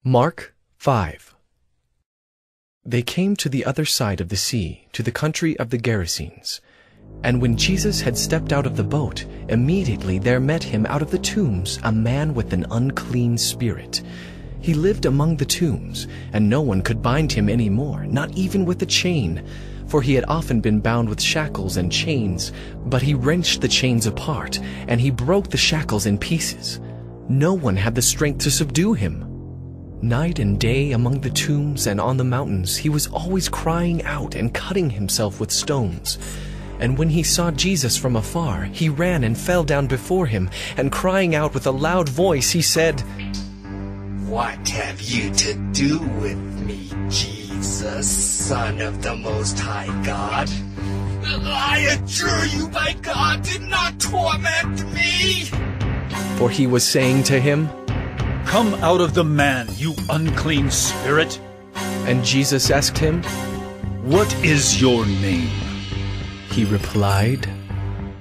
Mark 5. They came to the other side of the sea, to the country of the Gerasenes. And when Jesus had stepped out of the boat, immediately there met him out of the tombs a man with an unclean spirit. He lived among the tombs, and no one could bind him any more, not even with a chain. For he had often been bound with shackles and chains, but he wrenched the chains apart, and he broke the shackles in pieces. No one had the strength to subdue him. Night and day among the tombs and on the mountains, he was always crying out and cutting himself with stones. And when he saw Jesus from afar, he ran and fell down before him, and crying out with a loud voice, he said, "What have you to do with me, Jesus, Son of the Most High God? I adjure you by God, do not torment me!" For he was saying to him, "Come out of the man, you unclean spirit." And Jesus asked him, "What is your name?" He replied,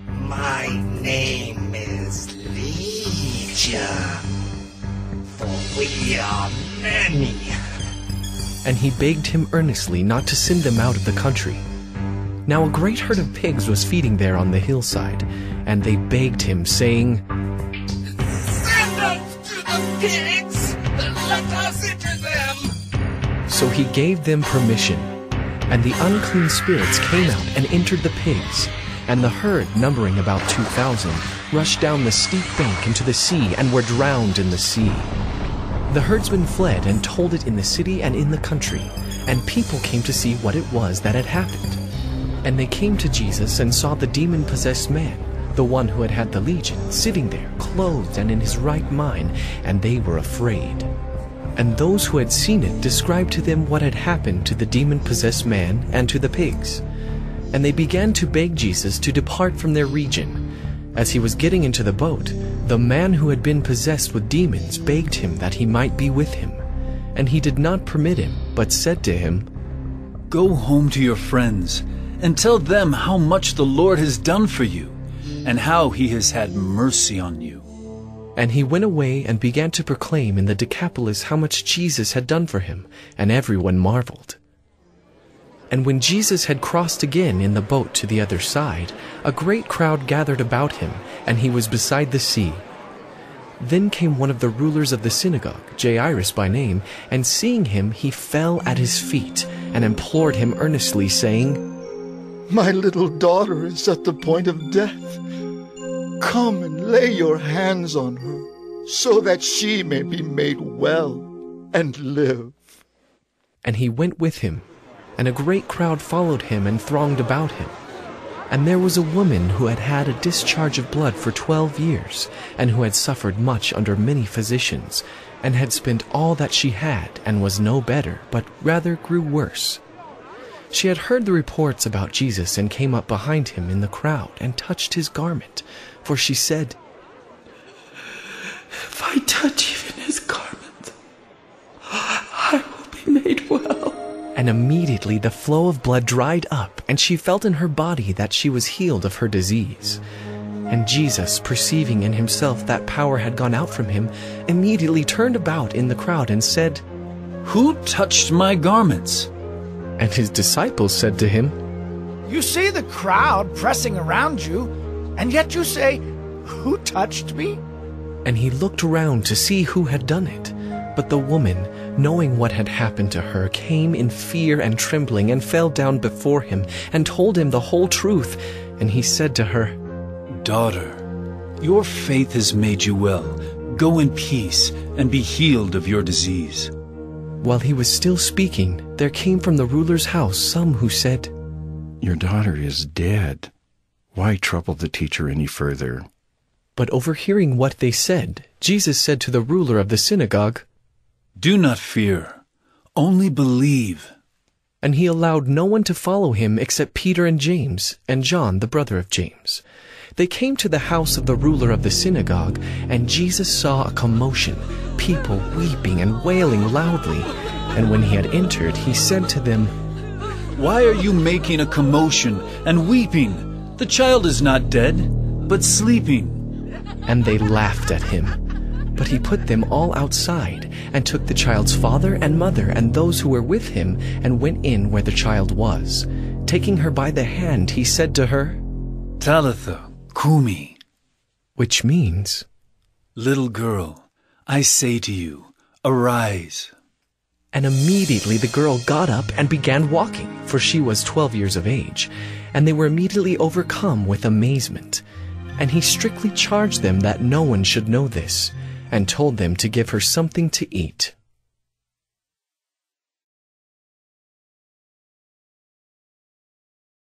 "My name is Legion, for we are many." And he begged him earnestly not to send them out of the country. Now a great herd of pigs was feeding there on the hillside, and they begged him, saying, "Send us to the pigs, let us enter them." So he gave them permission. And the unclean spirits came out and entered the pigs, and the herd, numbering about 2,000, rushed down the steep bank into the sea and were drowned in the sea. The herdsmen fled and told it in the city and in the country, and people came to see what it was that had happened. And they came to Jesus and saw the demon-possessed man, the one who had had the legion, sitting there, clothed and in his right mind, and they were afraid. And those who had seen it described to them what had happened to the demon-possessed man and to the pigs. And they began to beg Jesus to depart from their region. As he was getting into the boat, the man who had been possessed with demons begged him that he might be with him. And he did not permit him, but said to him, "Go home to your friends, and tell them how much the Lord has done for you, and how he has had mercy on you." And he went away and began to proclaim in the Decapolis how much Jesus had done for him, and everyone marveled. And when Jesus had crossed again in the boat to the other side, a great crowd gathered about him, and he was beside the sea. Then came one of the rulers of the synagogue, Jairus by name, and seeing him he fell at his feet, and implored him earnestly, saying, "My little daughter is at the point of death. Come and lay your hands on her, so that she may be made well and live." And he went with him, and a great crowd followed him and thronged about him. And there was a woman who had had a discharge of blood for 12 years, and who had suffered much under many physicians, and had spent all that she had, and was no better, but rather grew worse. She had heard the reports about Jesus and came up behind him in the crowd and touched his garment. For she said, "If I touch even his garment, I will be made well." And immediately the flow of blood dried up, and she felt in her body that she was healed of her disease. And Jesus, perceiving in himself that power had gone out from him, immediately turned about in the crowd and said, "Who touched my garments?" And his disciples said to him, "You see the crowd pressing around you, and yet you say, 'Who touched me?'" And he looked around to see who had done it. But the woman, knowing what had happened to her, came in fear and trembling and fell down before him and told him the whole truth. And he said to her, "Daughter, your faith has made you well. Go in peace and be healed of your disease." While he was still speaking, there came from the ruler's house some who said, "Your daughter is dead. Why trouble the teacher any further?" But overhearing what they said, Jesus said to the ruler of the synagogue, "Do not fear, only believe." And he allowed no one to follow him except Peter and James, and John, the brother of James. They came to the house of the ruler of the synagogue, and Jesus saw a commotion, people weeping and wailing loudly. And when he had entered, he said to them, "Why are you making a commotion and weeping? The child is not dead, but sleeping." And they laughed at him. But But he put them all outside, and took the child's father and mother and those who were with him, and went in where the child was. Taking her by the hand, he said to her, Talitha Kumi, which means, little girl, I say to you, arise. And immediately the girl got up and began walking, for she was 12 years of age. And they were immediately overcome with amazement. And he strictly charged them that no one should know this, and told them to give her something to eat.